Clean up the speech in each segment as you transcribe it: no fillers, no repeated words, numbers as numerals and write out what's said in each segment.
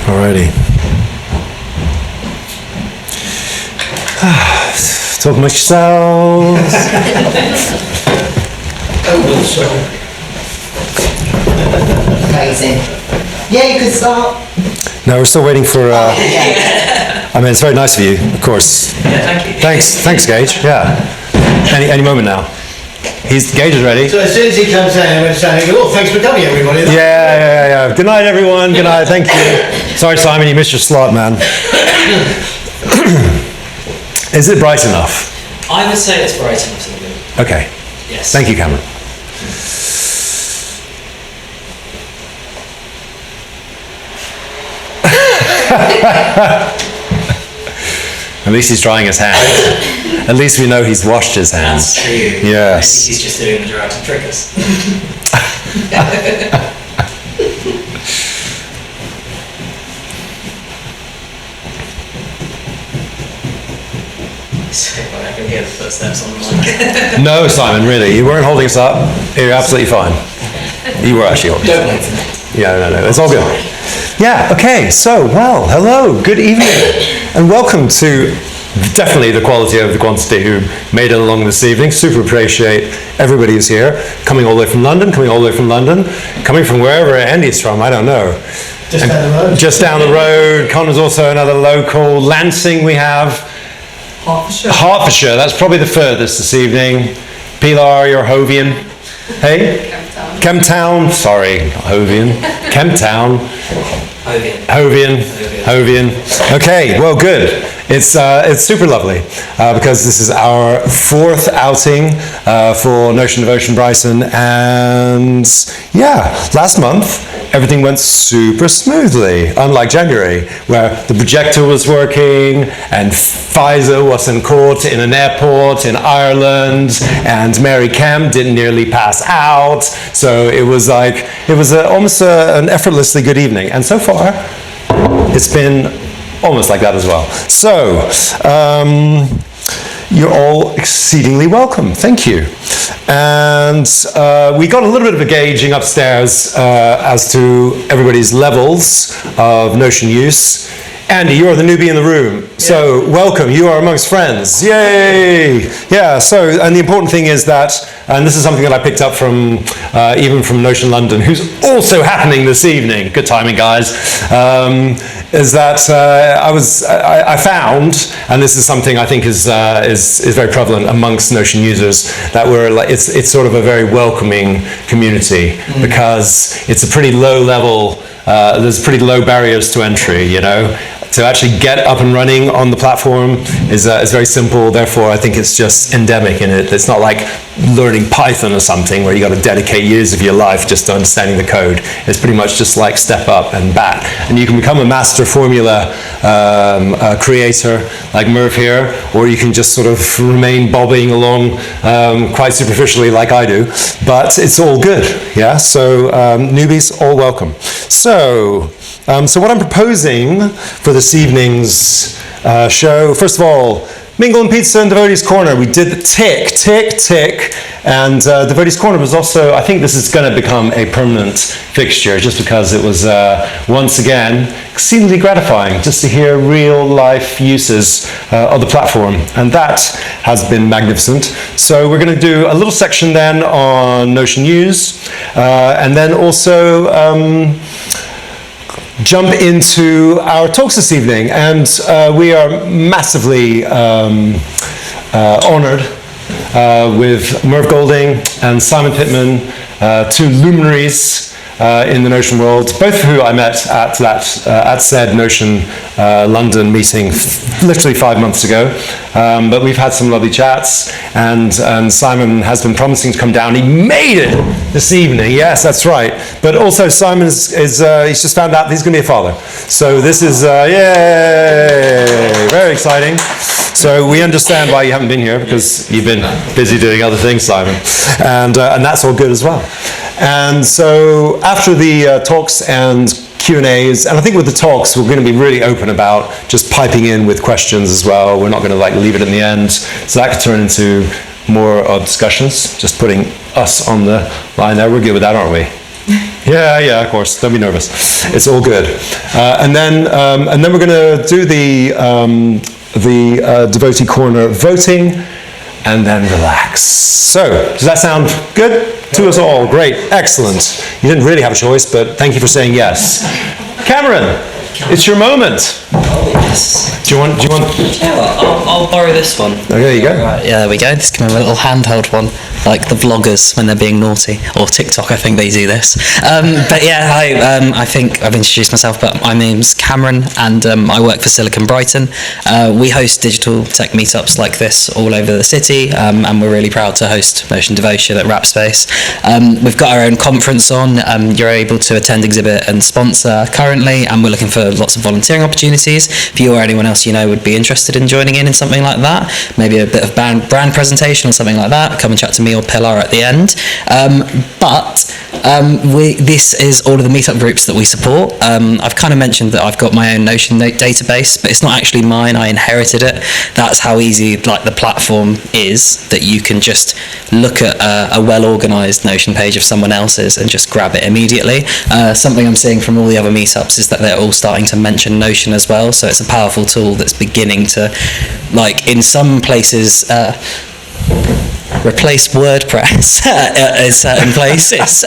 Alrighty. Talk amongst yourselves. Amazing. Yeah, you could start. No, we're still waiting for. I mean, it's very nice of you, of course. Yeah, thank you. Thanks, Gage. Yeah. Any moment now. Gage is ready. So as soon as he comes in, we're saying, "Oh, thanks for coming, everybody." Yeah. Good night, everyone. Good night. Thank you. Sorry, Simon, you missed your slot, man. Is it bright enough? I would say it's bright enough to the good. Okay. Yes. Thank you, Cameron. At least he's drying his hands. At least we know he's washed his hands. That's true. Yes. Maybe he's just doing the drag to trick us. I can hear the footsteps on the mic. No, Simon, really. You weren't holding us up. You're absolutely fine. You were actually holding us up. Don't wait for me. Yeah, no. It's all good. Yeah, okay. So, well, hello. Good evening. And welcome to definitely the quality over the quantity who made it along this evening. Super appreciate everybody who's here. Coming all the way from London, coming from wherever Andy's from, I don't know. Just down the road. Just down the road. Connor's also another local. Lansing we have. Hertfordshire, that's probably the furthest this evening. Pilar, you're Hovian. Hey? Kemptown. Sorry, not Hovian. Kemptown. Hovian. Okay, well, good. It's super lovely because this is our fourth outing for Notion Devotion Brighton, and yeah, last month everything went super smoothly, unlike January, where the projector was working and Pfizer was in court in an airport in Ireland, and Mary Kemp didn't nearly pass out. So it was almost an effortlessly good evening, and so far it's been almost like that as well. So, you're all exceedingly welcome. Thank you. And we got a little bit of a gauging upstairs as to everybody's levels of Notion use. Andy, you're the newbie in the room, so welcome. You are amongst friends. Yay! Yeah, so, and the important thing is that, and this is something that I picked up from, even from Notion London, who's also happening this evening, good timing guys, is that I found, and this is something I think is very prevalent amongst Notion users, that we're like, it's sort of a very welcoming community, because it's a pretty low level, there's pretty low barriers to entry, you know. To actually get up and running on the platform is very simple. Therefore, I think it's just endemic in it. It's not like learning Python or something where you got to dedicate years of your life just to understanding the code. It's pretty much just like step up and bat. And you can become a master formula creator like Merv here, or you can just sort of remain bobbing along quite superficially like I do. But it's all good, yeah? So newbies, all welcome. So what I'm proposing for this evening's show, first of all, Mingle and Pizza and Devotee's Corner. We did the tick, and Devotee's Corner was also, I think this is going to become a permanent fixture, just because it was, once again, exceedingly gratifying just to hear real life uses of the platform, and that has been magnificent. So we're going to do a little section then on Notion Use, and then also jump into our talks this evening, and we are massively honored with Merv Golding and Simon Pittman, two luminaries in the Notion world, both of who I met at said Notion London meeting literally 5 months ago. But we've had some lovely chats, and Simon has been promising to come down. He made it this evening. Yes, that's right. But also Simon he's just found out he's going to be a father. So this is yay, very exciting. So we understand why you haven't been here, because you've been busy doing other things, Simon, and that's all good as well. And so after the talks and Q&As, and I think with the talks we're going to be really open about just piping in with questions as well. We're not going to like leave it in the end, so that could turn into more discussions, just putting us on the line there. We're good with that, aren't we? Yeah, of course. Don't be nervous. It's all good. And then we're going to do the Devotee Corner voting, and then relax. So, does that sound good to us all? Great, excellent. You didn't really have a choice, but thank you for saying yes. Cameron, it's your moment. Oh, yes. Do you want? Yeah, I'll borrow this one. Oh, there you go. Right, yeah, there we go. This can be a little handheld one, like the vloggers when they're being naughty, or TikTok. I think they do this. But yeah, I think I've introduced myself, but my name's Cameron, and I work for Silicon Brighton. We host digital tech meetups like this all over the city, and we're really proud to host Motion Devotion at Rapspace. We've got our own conference on. You're able to attend, exhibit, and sponsor currently, and we're looking for lots of volunteering opportunities. If you or anyone else you know would be interested in joining in something like that, maybe a bit of brand presentation or something like that, come and chat to me or Pilar at the end. This is all of the meetup groups that we support. I've kind of mentioned that I've got my own Notion database, but it's not actually mine. I inherited it. That's how easy the platform is, that you can just look at a well-organized Notion page of someone else's and just grab it immediately. Something I'm seeing from all the other meetups is that they're all starting to mention Notion as well, so it's a powerful tool that's beginning to, in some places, replace WordPress in certain places,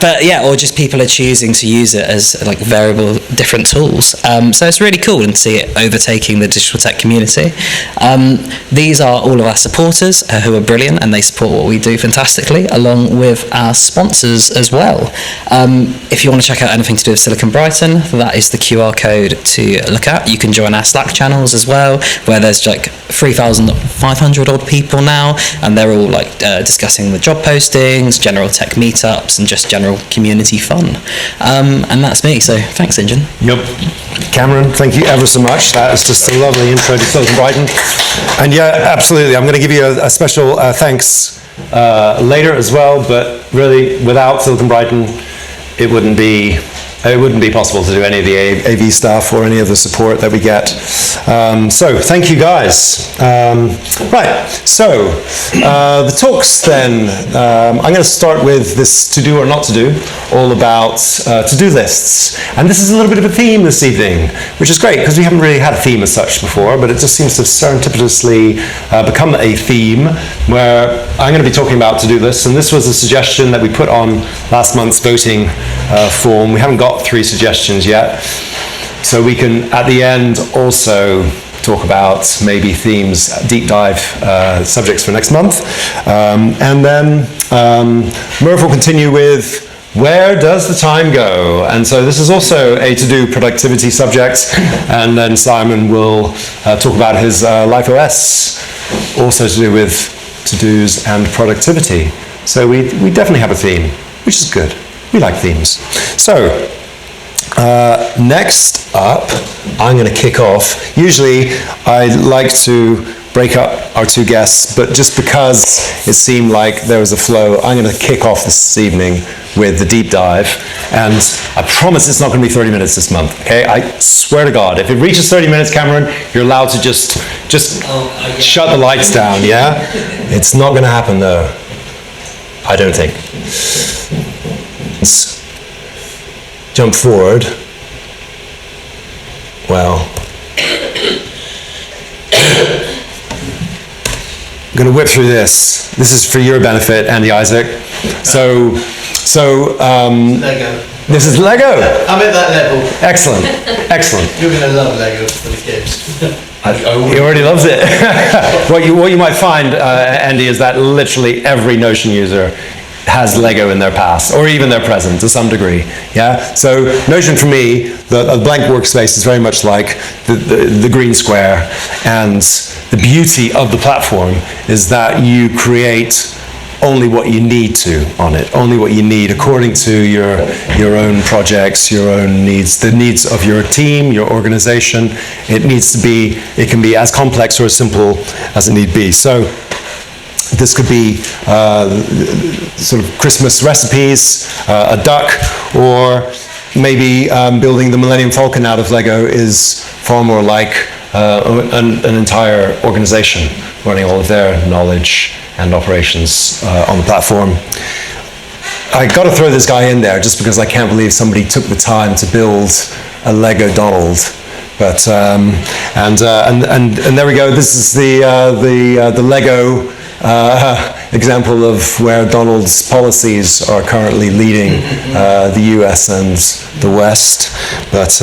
but yeah, or just people are choosing to use it as variable different tools. So it's really cool and see it overtaking the digital tech community. These are all of our supporters who are brilliant, and they support what we do fantastically, along with our sponsors as well. If you want to check out anything to do with Silicon Brighton, that is the QR code to look at. You can join our Slack channels as well, where there's 3,500 odd people now, and they're all discussing the job postings, general tech meetups, and just general community fun. And that's me, so thanks, Ingen. Yep. Cameron, thank you ever so much. That is just a lovely intro to Silicon Brighton. And yeah, absolutely, I'm going to give you a special thanks later as well, but really, without Silicon Brighton, it wouldn't be possible to do any of the AV stuff or any of the support that we get. So thank you guys. Right, so the talks then, I'm going to start with this to do or not to do, all about to-do lists. And this is a little bit of a theme this evening, which is great because we haven't really had a theme as such before, but it just seems to have serendipitously become a theme where I'm going to be talking about to-do lists. And this was a suggestion that we put on last month's voting form. We haven't got 3 suggestions yet, so we can at the end also talk about maybe themes, deep dive subjects for next month, and then Merv will continue with where does the time go? And so this is also a to-do productivity subject, and then Simon will talk about his Life OS, also to do with to-dos and productivity. So we definitely have a theme, which is good. We like themes. So next up, I'm going to kick off. Usually I like to break up our 2 guests, but just because it seemed like there was a flow, I'm going to kick off this evening with the deep dive. And I promise it's not going to be 30 minutes this month, okay? I swear to God. If it reaches 30 minutes, Cameron, you're allowed to just shut the lights down, yeah? It's not going to happen, though. I don't think. Let's jump forward. Well, I'm going to whip through this. This is for your benefit, Andy Isaac. So Lego. This is Lego. I'm at that level. Excellent, excellent. You're going to love Lego for the kids. He already loves it. What you might find, Andy, is that literally every Notion user has Lego in their past, or even their present to some degree. Yeah. So Notion for me, the blank workspace is very much like the green square, and the beauty of the platform is that you create only what you need to on it, only what you need according to your own projects, your own needs, the needs of your team, your organization. It can be as complex or as simple as it need be. So this could be sort of Christmas recipes, a duck, or maybe building the Millennium Falcon out of Lego is far more like an entire organization running all of their knowledge and operations on the platform. I got to throw this guy in there just because I can't believe somebody took the time to build a Lego Donald. But and there we go. This is the Lego example of where Donald's policies are currently leading the US and the West. But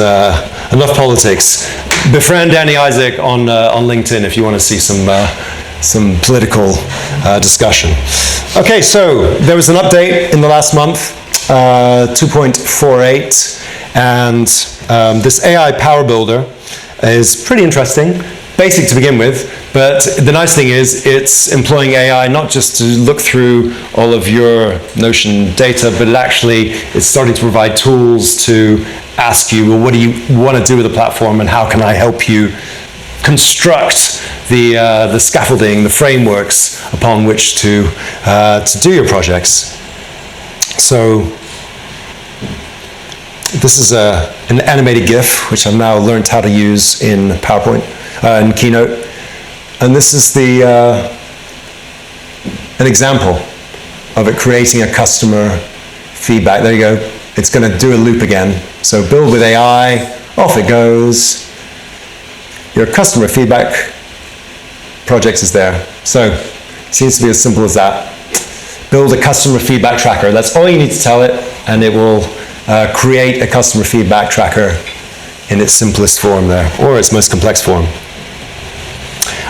enough politics. Befriend Danny Isaac on LinkedIn if you want to see some political discussion. Okay, so there was an update in the last month, 2.48, and this AI Power Builder is pretty interesting. Basic to begin with, but the nice thing is it's employing AI not just to look through all of your Notion data, but it's starting to provide tools to ask you, well, what do you want to do with the platform and how can I help you construct the scaffolding, the frameworks upon which to do your projects. So this is an animated GIF, which I've now learned how to use in PowerPoint, in Keynote. And this is an example of it creating a customer feedback. There you go. It's going to do a loop again. So build with AI, off it goes. Your customer feedback project is there. So it seems to be as simple as that. Build a customer feedback tracker. That's all you need to tell it, and it will create a customer feedback tracker in its simplest form there, or its most complex form.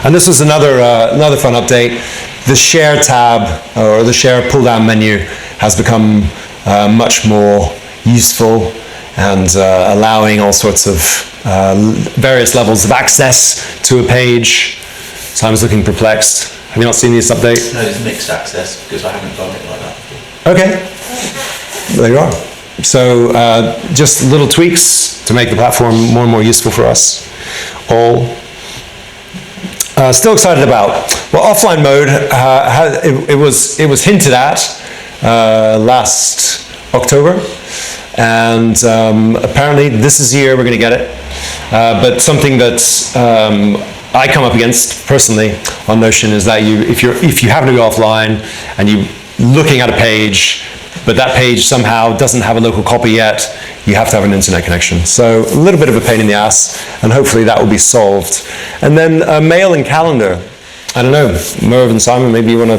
And this was another fun update. The Share tab, or the Share pull-down menu, has become much more useful and allowing all sorts of various levels of access to a page. Simon's looking perplexed. Have you not seen this update? No, it's mixed access because I haven't done it like that before. Okay, there you are. So just little tweaks to make the platform more and more useful for us all. Still excited about. Well, offline mode, it was hinted at last October, and apparently this is the year we're going to get it. But something that I come up against personally on Notion is that if you happen to go offline and you're looking at a page, but that page somehow doesn't have a local copy yet, you have to have an internet connection. So a little bit of a pain in the ass, and hopefully that will be solved. And then mail and calendar. I don't know, Merv and Simon, maybe you want to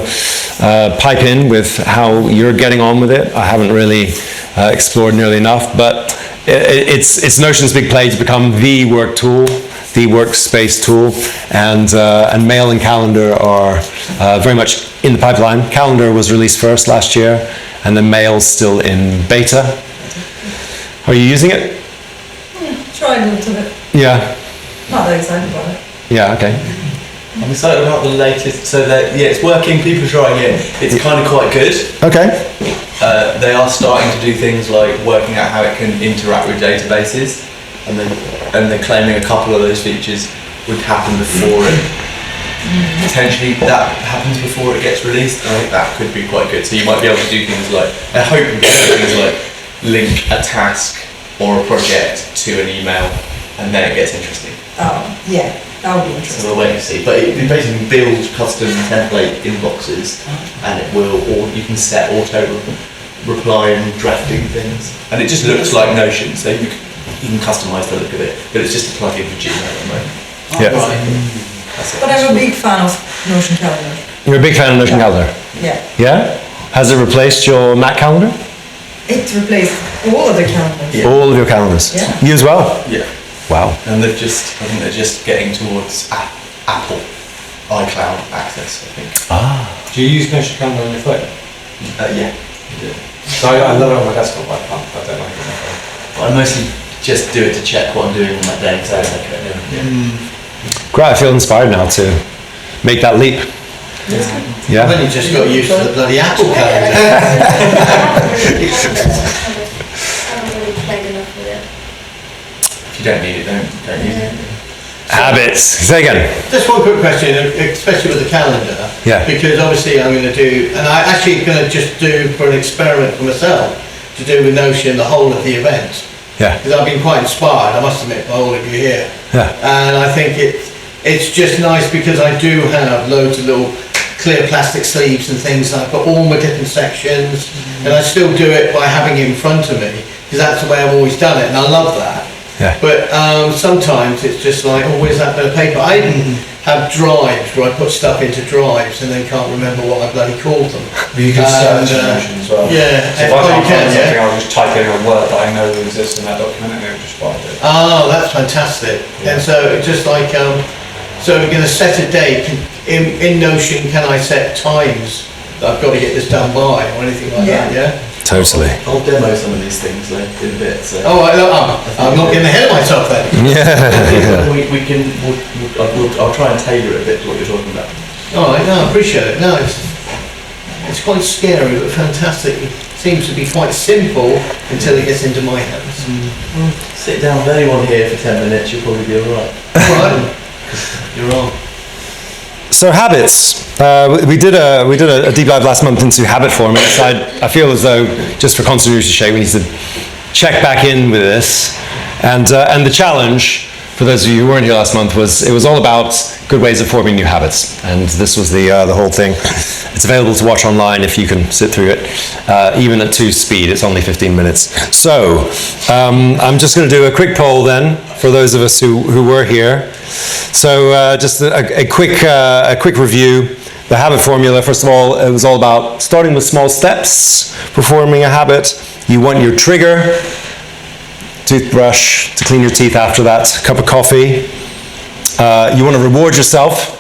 pipe in with how you're getting on with it. I haven't really explored nearly enough, but it's Notion's big play to become the work tool, the workspace tool, and mail and calendar are very much in the pipeline. Calendar was released first last year, and then mail's still in beta. Are you using it? Tried a little bit. Yeah. Not that excited about it. Yeah, okay. I'm excited about the latest, so that, yeah, it's working, people are trying it, it's kind of quite good. Okay. They are starting to do things like working out how it can interact with databases, and they're claiming a couple of those features would happen before it, potentially that happens before it gets released. I think that could be quite good, so you might be able to do things like, I hope you can do things like link a task or a project to an email, and then it gets interesting. Oh, yeah, that would be interesting. So we'll wait and see. But it basically builds custom template inboxes, and it will, or you can set auto reply and drafting things, and it just looks like Notion. So you can customize the look of it, but it's just a plugin for Gmail at the moment. Yeah. Right. But I'm a big fan of Notion Calendar. You're a big fan of Notion Calendar? Yeah. Yeah? Has it replaced your Mac calendar? It replaced all of the calendars. Yeah. All of your calendars? Yeah. You as well? Yeah. Wow. And I think they're just getting towards Apple iCloud access, I think. Ah. Do you use Notion Calendar on your phone? Yeah. So I love it on my desktop, I don't like it on my phone. But I mostly just do it to check what I'm doing on that day, so I don't like it anyway. Great, I feel inspired now to make that leap. Yeah. I've only just got used to the bloody Apple calendar. haven't really played enough with it. If you don't need it, don't use it. Habits. Say again. Just one quick question, especially with the calendar. Yeah. Because obviously I'm going to do, and I actually going to just do for an experiment for myself, to do with Notion the whole of the event. Yeah. Because I've been quite inspired, I must admit, by all of you here. Yeah. And I think it's just nice because I do have loads of little clear plastic sleeves and things, and I've got all my different sections, and I still do it by having it in front of me, because that's the way I've always done it, and I love that. Yeah. But sometimes it's just like, oh, where's that bit of paper? I even have drives where I put stuff into drives and then can't remember what I bloody called them. But you can search Notion as well. Yeah. So if I can't find something, I'll just type in a word that I know exists in that document and it'll just find it. Oh, that's fantastic. And so it's just like, so we're going to set a date. In Notion, can I set times that I've got to get this done by or anything like that, yeah? Totally. I'll demo some of these things like, in a bit. So. Oh, I'm not getting ahead of myself then. Yeah. We can. I'll try and tailor it a bit to what you're talking about. All right, no, I appreciate it. No, it's quite scary, but fantastic. It seems to be quite simple until it gets into my hands. Sit down with anyone here for 10 minutes, you'll probably be alright. All right, you're on. So habits. We did a deep dive last month into habit forming. So I feel as though, just for continuity's sake, we need to check back in with this. And the challenge, for those of you who weren't here last month, it was all about good ways of forming new habits. And this was the whole thing. It's available to watch online if you can sit through it, even at 2 speed. It's only 15 minutes. So I'm just going to do a quick poll then for those of us who were here. So just a quick review. The habit formula, first of all, it was all about starting with small steps for forming a habit. You want your trigger, toothbrush to clean your teeth after that, cup of coffee. You want to reward yourself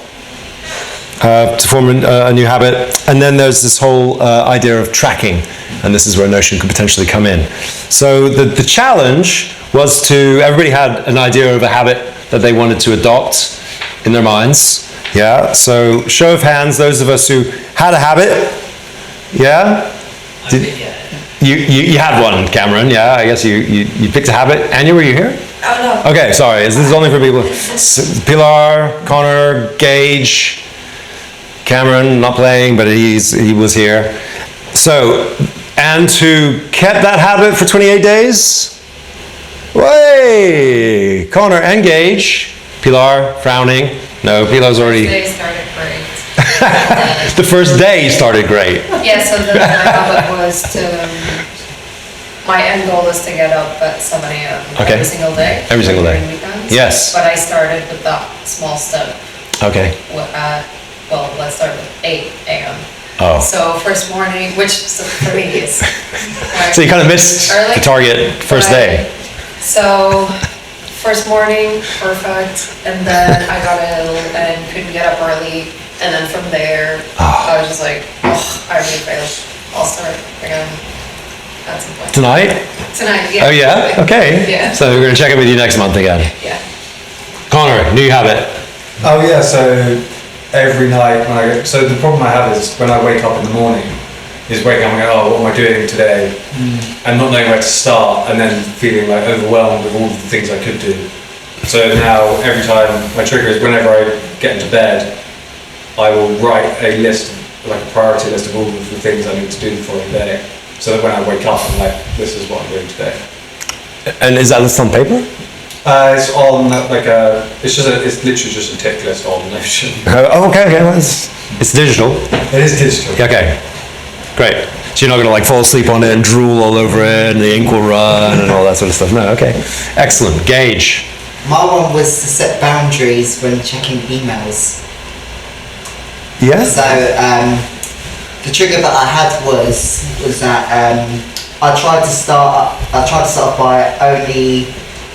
to form a new habit. And then there's this whole idea of tracking. And this is where Notion could potentially come in. So the challenge was everybody had an idea of a habit that they wanted to adopt in their minds. Yeah, so show of hands, those of us who had a habit. Yeah? You had one, Cameron, yeah, I guess you picked a habit. Anya, were you here? Oh, no. Okay, sorry, this is only for people. Pilar, Connor, Gage, Cameron, not playing, but he was here. So, and who kept that habit for 28 days? Way! Connor and Gage. Pilar, frowning. No, Pilar's already... They started great. The first day started great. Yeah, so the habit was to, my end goal is to get up at 7 a.m. Okay. every single day. Every single day. during weekends. Yes. But I started with that small step. Okay. Well, let's start with 8 a.m. Oh. So first morning, which for me is... So you kind of missed early, the target first but day. So first morning, perfect, and then I got ill and couldn't get up early, and then from there, I was just like, oh, I really failed. I'll start again at some point. Tonight? Tonight, yeah. Oh yeah? Okay. Yeah. So we're going to check in with you next month again. Yeah. Connor, new habit. Oh yeah, so every night so the problem I have is when I wake up in the morning, is waking up and going, oh, what am I doing today? And not knowing where to start, and then feeling like overwhelmed with all the things I could do. So now every time my trigger is whenever I get into bed, I will write a list, like a priority list of all of the things I need to do the following day. So that when I wake up, I'm like, this is what I'm doing today. And is that list on paper? It's on it's literally just a tick list on Notion. Okay. Well, it's digital. It is digital. Okay. Great. So you're not going to like fall asleep on it and drool all over it and the ink will run and all that sort of stuff. No, okay. Excellent. Gage. My one was to set boundaries when checking emails. Yeah? So the trigger that I had was that I tried to start by only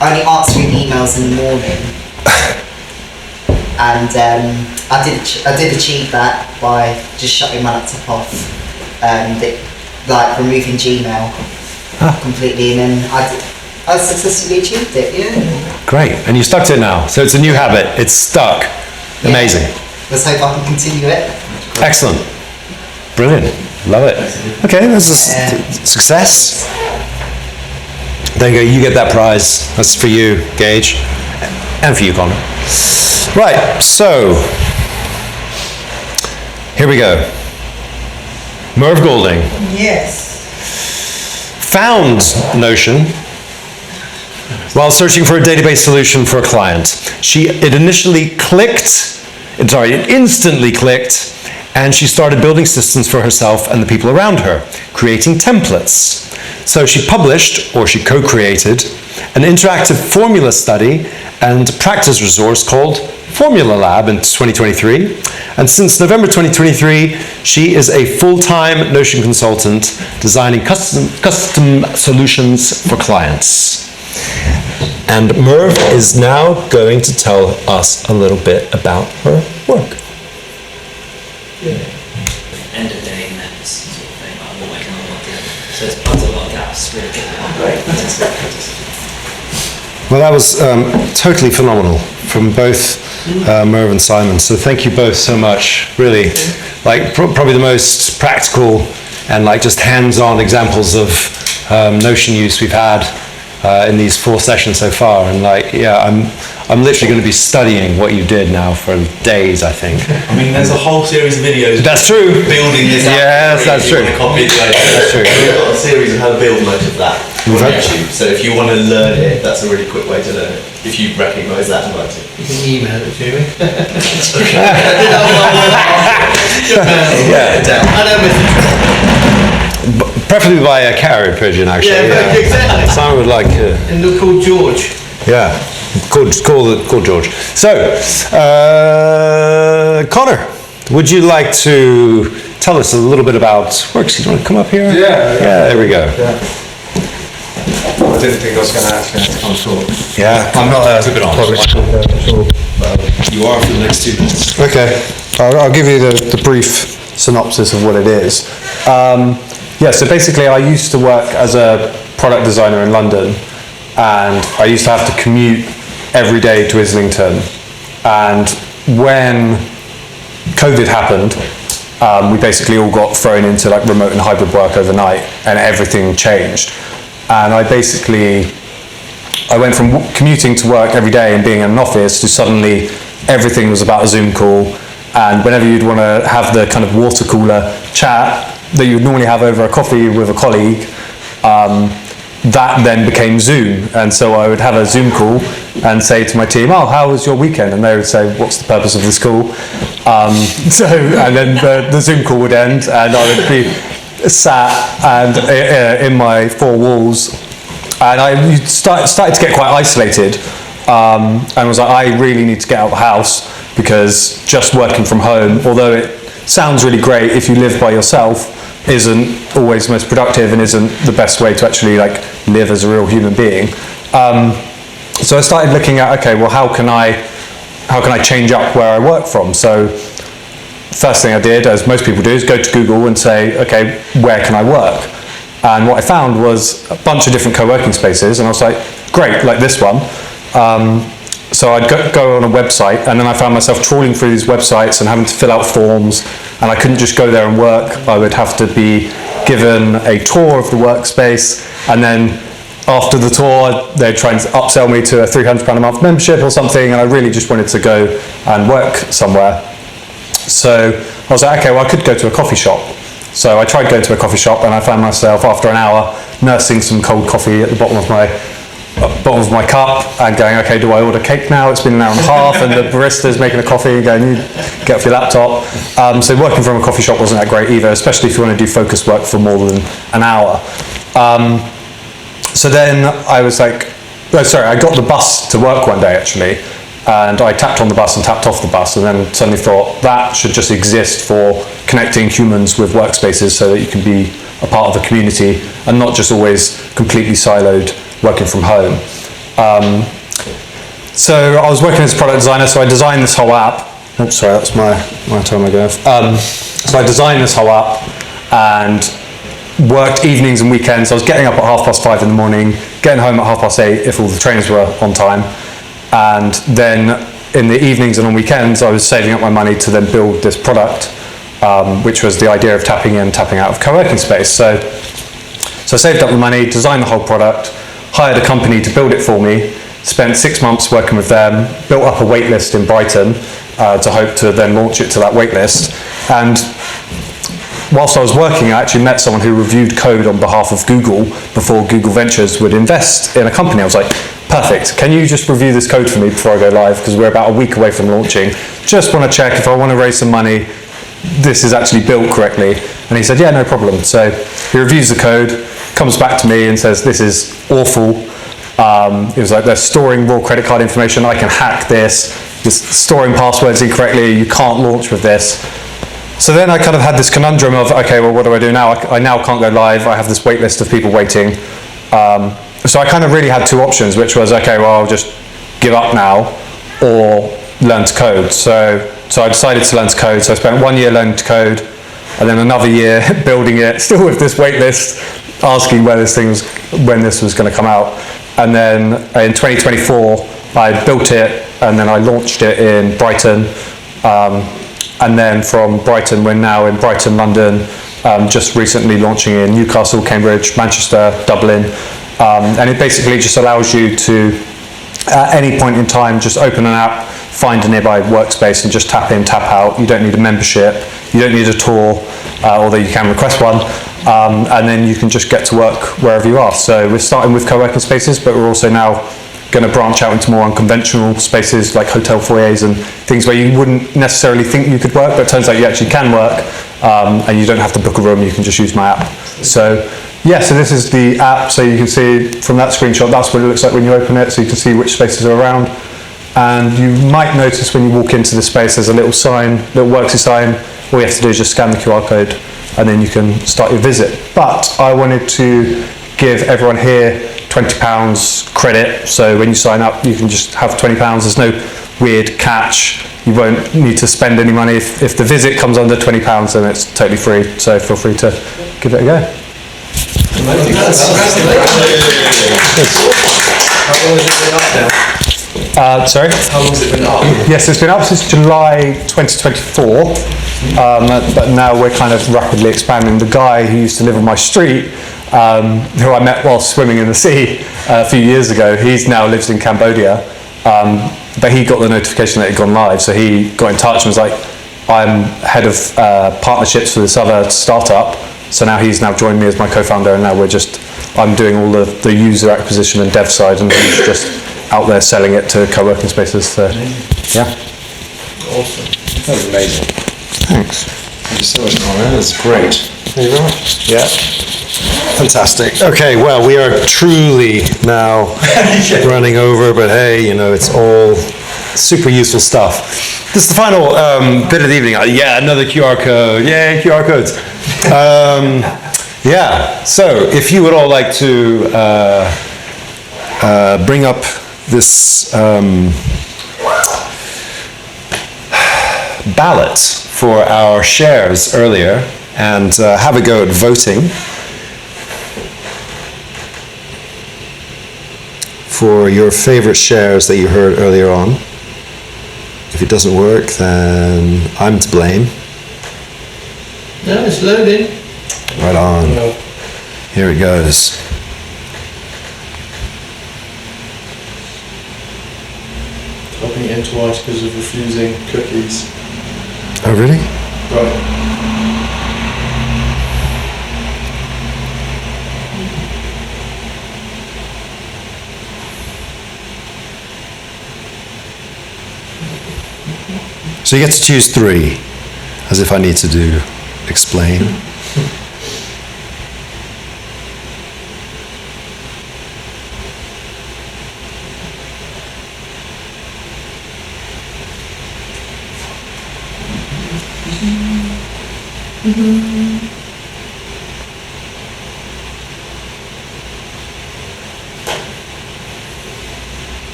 answering emails in the morning, and I did achieve that by just shutting my laptop off. Like removing Gmail completely, and then I successfully achieved it. Yeah. Great. And you stuck to it now. So it's a new habit. It's stuck. Amazing. Let's hope I can continue it. Excellent. Brilliant. Love it. Okay, that's a success. There you go. You get that prize. That's for you, Gage, and for you, Connor. Right. So here we go. Merv Golding Yes. found Notion while searching for a database solution for a client. It instantly clicked and she started building systems for herself and the people around her, creating templates. So she published, or she co-created, an interactive formula study and practice resource called Formula Lab in 2023. And since November 2023, she is a full-time Notion consultant designing custom solutions for clients. And Merv is now going to tell us a little bit about her work. End of day maps sort of thing, like what I can unlock in. So it's plugs a lot of gaps, really good. Great. Well, that was totally phenomenal from both Merv and Simon. So thank you both so much. Really, like probably the most practical and like just hands-on examples of Notion use we've had in these 4 sessions so far. And like, yeah, I'm literally going to be studying what you did now for days, I think. I mean, there's a whole series of videos. That's true. Building this out. Yes, that's true. That's true. We've got a series of how to build most of that on YouTube. So if you want to learn it, that's a really quick way to learn it. If you recognise that and like it. You can email it to me. Yeah. I know Mr. Preferably by a carrier pigeon, actually. Yeah, exactly. Simon would like. And they're called George. Yeah. Call George. So, Connor, would you like to tell us a little bit about Werksy? Do you want to come up here? Yeah. Yeah, there we go. Yeah. I didn't think I was going to actually have to come talk. Yeah. I'm not Flip it on. You are for the next 2 minutes. Okay, I'll give you the brief synopsis of what it is. Yeah, so basically I used to work as a product designer in London, and I used to have to commute every day to Islington. And when COVID happened, we basically all got thrown into like remote and hybrid work overnight, and everything changed. And I went from commuting to work every day and being in an office to suddenly everything was about a Zoom call. And whenever you'd want to have the kind of water cooler chat that you would normally have over a coffee with a colleague, that then became Zoom. And so I would have a Zoom call and say to my team, "Oh, how was your weekend?" And they would say, "What's the purpose of this call?" And then the Zoom call would end, and I would be sat and in my 4 walls, and I started to get quite isolated, and was like, I really need to get out of the house, because just working from home, although it sounds really great if you live by yourself, isn't always the most productive and isn't the best way to actually like live as a real human being. So I started looking at, okay, well, how can I change up where I work from? So first thing I did, as most people do, is go to Google and say, okay, where can I work? And what I found was a bunch of different co-working spaces, and I was like, great, like this one. So I'd go on a website, and then I found myself trawling through these websites and having to fill out forms, and I couldn't just go there and work. I would have to be given a tour of the workspace, and then after the tour, they'd try and upsell me to a £300 a month membership or something, and I really just wanted to go and work somewhere. So I was like, okay, well, I could go to a coffee shop. So I tried going to a coffee shop, and I found myself, after an hour, nursing some cold coffee at the bottom of my cup and going, okay, do I order cake now? It's been an hour and a half, and the barista's making a coffee and going, you get off your laptop. So working from a coffee shop wasn't that great either, especially if you want to do focus work for more than an hour. So then I was like, I got the bus to work one day actually, and I tapped on the bus and tapped off the bus, and then suddenly thought that should just exist for connecting humans with workspaces so that you can be a part of the community and not just always completely siloed working from home. So I was working as a product designer, so I designed this whole app. Oops, sorry, that's my time ago. So I designed this whole app and worked evenings and weekends. I was getting up at 5:30 in the morning, getting home at 8:30 if all the trains were on time. And then in the evenings and on weekends, I was saving up my money to then build this product, which was the idea of tapping in, tapping out of co-working space. So I saved up the money, designed the whole product, hired a company to build it for me, spent 6 months working with them, built up a wait list in Brighton to hope to then launch it to that wait list. And whilst I was working, I actually met someone who reviewed code on behalf of Google before Google Ventures would invest in a company. I was like, perfect, can you just review this code for me before I go live? Because we're about a week away from launching. Just want to check if I want to raise some money, this is actually built correctly? And he said, yeah, no problem. So he reviews the code, comes back to me and says, this is awful. It was like, they're storing raw credit card information. I can hack this. It's storing passwords incorrectly. You can't launch with this. So then I kind of had this conundrum of, okay, well, what do I do now? I now can't go live. I have this wait list of people waiting. So I kind of really had two options, which was, okay, well, I'll just give up now or learn to code. So I decided to learn to code. So I spent 1 year learning to code and then another year building it, still with this wait list, asking when this was going to come out. And then in 2024, I built it and then I launched it in Brighton. And then from Brighton, we're now in Brighton, London, just recently launching in Newcastle, Cambridge, Manchester, Dublin. And it basically just allows you to, at any point in time, just open an app, find a nearby workspace and just tap in, tap out. You don't need a membership, you don't need a tour, although you can request one. And then you can just get to work wherever you are. So we're starting with co-working spaces, but we're also now going to branch out into more unconventional spaces like hotel foyers and things where you wouldn't necessarily think you could work, but it turns out you actually can work, and you don't have to book a room, you can just use my app. So yeah, so this is the app, so you can see from that screenshot, that's what it looks like when you open it, so you can see which spaces are around. And you might notice when you walk into the space, there's a little sign, little Werksy sign. All you have to do is just scan the QR code and then you can start your visit. But I wanted to give everyone here £20 credit, so when you sign up you can just have £20. There's no weird catch, you won't need to spend any money. If the visit comes under £20 then it's totally free, so feel free to give it a go. How long has it been up now? Sorry? How long has it been up? Yes, it's been up since July 2024, but now we're kind of rapidly expanding. The guy who used to live on my street, who I met while swimming in the sea a few years ago, he's now lives in Cambodia, but he got the notification that it had gone live, so he got in touch and was like, I'm head of partnerships for this other startup, so now he's now joined me as my co-founder, and now I'm doing all the user acquisition and dev side, and he's just out there selling it to co-working spaces. So, yeah. Awesome. That was amazing. Thanks. Thank you so much, Conrad. That's great. Thank you very much. Yeah. Fantastic. Okay, well, we are truly now running over, but hey, it's all super useful stuff. This is the final bit of the evening. Yeah, another QR code. Yay, QR codes. Yeah, so if you would all like to bring up this ballot for our shares earlier and have a go at voting for your favorite shares that you heard earlier on. If it doesn't work, then I'm to blame. No, it's loading. Right on. Here it goes. Typing it in twice because of refusing cookies. Oh, really? Right. So you get to choose 3, as if I need to explain.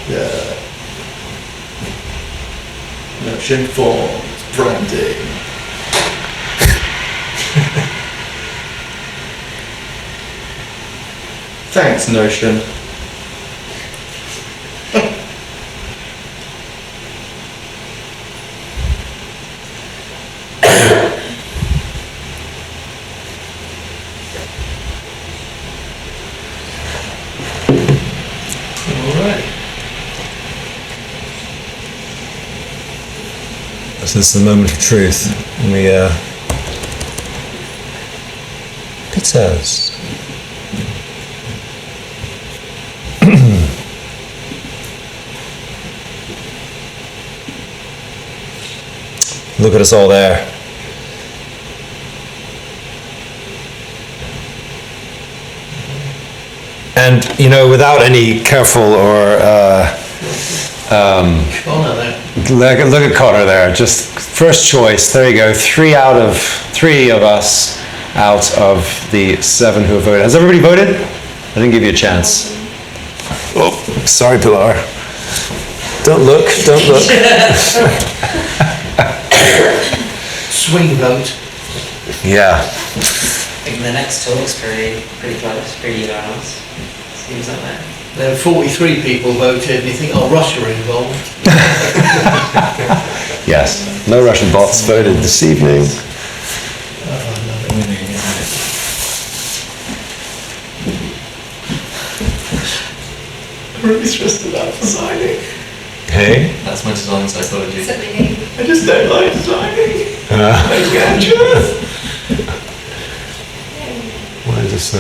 Yeah. Notion forms, branding. Thanks, Notion. This is the moment of truth. We pizzas. Look at us all there. And, you know, without any careful or, Connor there. look at Connor there, just first choice, there you go, three of us out of the 7 who have voted. Has everybody voted? I didn't give you a chance. Oh, sorry, Pilar. Don't look. Swing vote. Yeah. I think the next talk's pretty close, pretty unanimous. Seems like that. There 43 people voted, and you think, oh, Russia are involved. Yes. No Russian bots voted this evening. I'm really stressed about designing. Hey. That's my design psychology. Is it my name? I just don't like designing. Why is this?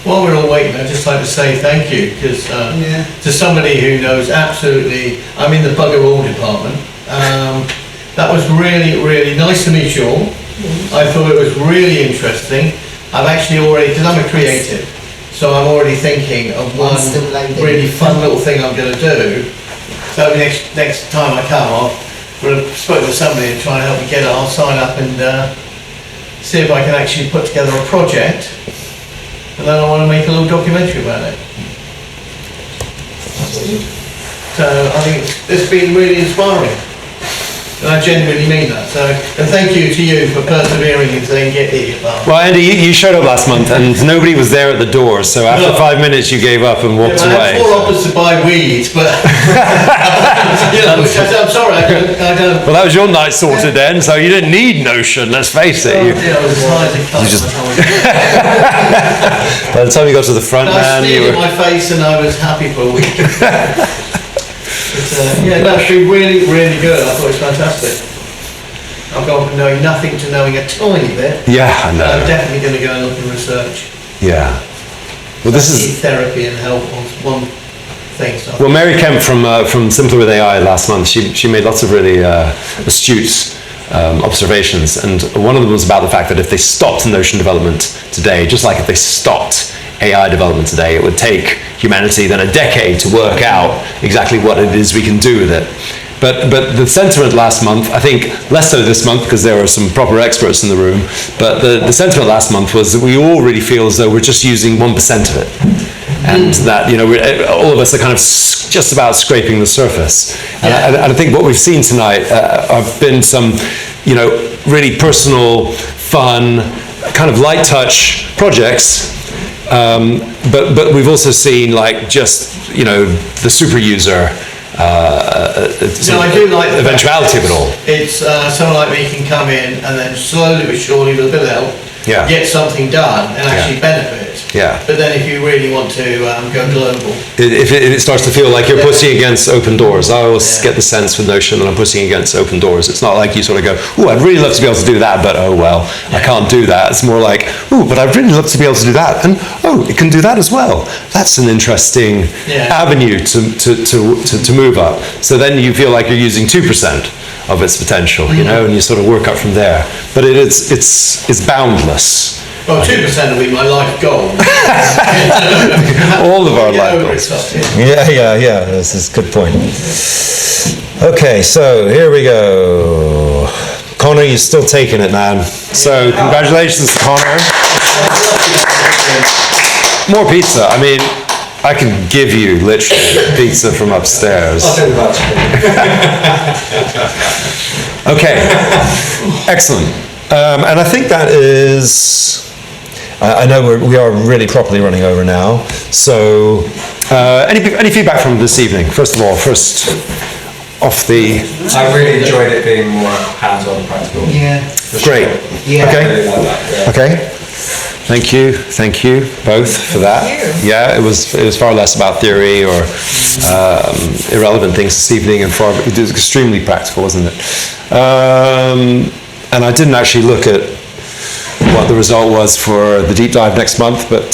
While we're all waiting, I'd just like to say thank you, because to somebody who knows absolutely, I'm in the bugger all department. That was really, really nice to meet you all. I thought it was really interesting. I've actually already, because I'm a creative, so I'm already thinking of one really fun little thing I'm going to do. So next time I come, I'll speak with somebody and try and help me get it. I'll sign up and see if I can actually put together a project. And then I want to make a little documentary about it. So I think it's been really inspiring. And I genuinely mean that. So, and thank you to you for persevering and saying, get here, Mark. Well, Andy, you showed up last month and nobody was there at the door, so after 5 minutes you gave up and walked away. I had 4 offers to buy weeds, but you know, which I'm sorry, I don't. Well, that was your night sorted then, so you didn't need Notion, let's face it. You know, as high as it comes. By the time you got to the front, I man, you sneered in were... my face and I was happy for a week. But, yeah, no, it's been really, really good. I thought it was fantastic. I've gone from knowing nothing to knowing a tiny bit. Yeah, I know. I'm definitely going to go and look and research. Yeah. Well, this is... therapy and help on one thing. So Well, Mary Kemp from Simpler with AI last month, she made lots of really astute observations, and one of them was about the fact that if they stopped Notion development today, just like if they stopped AI development today, it would take humanity then a decade to work out exactly what it is we can do with it. But the sentiment last month, I think less so this month because there were some proper experts in the room, but the sentiment last month was that we all really feel as though we're just using 1% of it. And that, you know, all of us are kind of just about scraping the surface. And I think what we've seen tonight have been some, you know, really personal, fun, kind of light touch projects. But we've also seen like just, you know, the super user no, I do like the eventuality of it all. It's someone like me can come in and then slowly but surely with a bit of help get something done and actually benefit. Yeah. But then if you really want to go global. If it starts to feel like you're pushing against open doors, I always get the sense with Notion that I'm pushing against open doors. It's not like you sort of go, ooh, I'd really love to be able to do that, but oh well, I can't do that. It's more like, ooh, but I'd really love to be able to do that, and oh, it can do that as well. That's an interesting avenue to move up. So then you feel like you're using 2% of its potential, you know, and you sort of work up from there. But it's boundless. Well, 2% will be my life goal. All of our life goals. Yeah. This is a good point. Okay, so here we go. Connor, you're still taking it, man. So congratulations, Connor. More pizza. I mean, I can give you literally pizza from upstairs. Okay, excellent. And I think that is... I know we are really properly running over now. So, any feedback from this evening? First of all, off the... I really enjoyed it being more hands-on and practical. Yeah. Great. Yeah. Okay. I really like that, yeah. Okay. Thank you both for that. Yeah, it was far less about theory or irrelevant things this evening, and it was extremely practical, wasn't it? And I didn't actually look at what the result was for the deep dive next month, but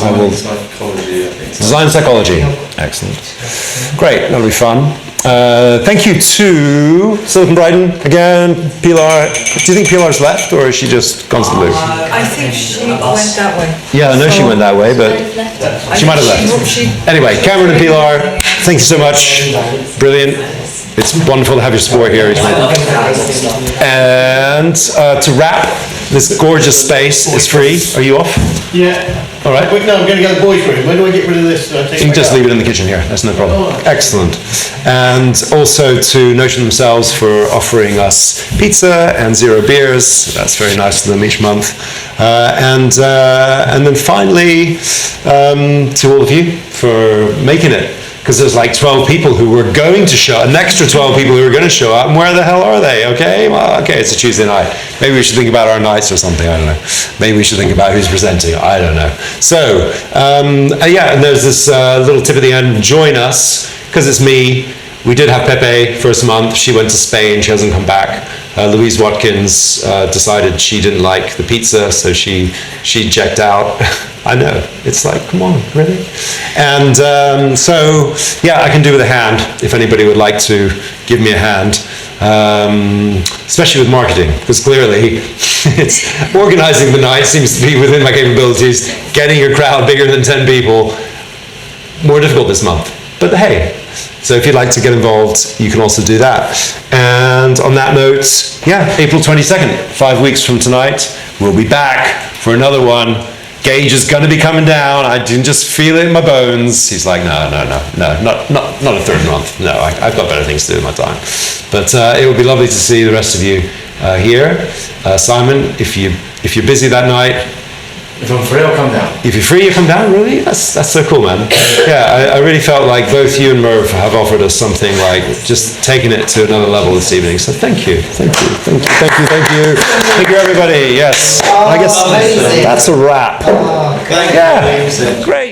I will. Psychology, I think. Design psychology. Excellent. Great, that'll be fun. Thank you to Silicon Brighton again. Pilar, do you think Pilar's left, or is she just constantly? I think she went that way. Yeah, I know she went that way, but she might have left. Anyway, Cameron and Pilar, thank you so much. Brilliant. It's wonderful to have your support here each month. And to wrap, this gorgeous space is free. Are you off? Yeah. All right. Wait, no, I'm going to go to the boys' room. Where do I get rid of this? Do I take You can my just cup? leave it in the kitchen here. That's no problem. Oh. Excellent. And also to Notion themselves for offering us pizza and 0 beers. That's very nice of them each month. And then finally, to all of you for making it. Because there's like 12 people who were going to show, an extra 12 people who were going to show up, and where the hell are they? Okay, well, okay, it's a Tuesday night. Maybe we should think about our nights or something, I don't know. Maybe we should think about who's presenting, I don't know. So, yeah, and there's this little tip at the end, join us, because it's me. We did have Pepe first month, she went to Spain, she hasn't come back. Louise Watkins decided she didn't like the pizza, so she checked out. I know, it's like, come on, really? And so, yeah, I can do with a hand, if anybody would like to give me a hand, especially with marketing, because clearly it's organizing the night seems to be within my capabilities, getting a crowd bigger than 10 people, more difficult this month. But hey, so if you'd like to get involved, you can also do that. And on that note, yeah, April 22nd, 5 weeks from tonight, we'll be back for another one. Gage is going to be coming down. I can just feel it in my bones. He's like, no, not a third month. No, I've got better things to do with my time. But it would be lovely to see the rest of you here. Simon, if you're busy that night, If I'm free, I'll come down. if you're free, you come down. Really? That's so cool, man. Yeah, I really felt like both you and Merv have offered us something like just taking it to another level this evening. So thank you, everybody. Yes, I guess amazing. that's a wrap. Thank Yeah, you. great.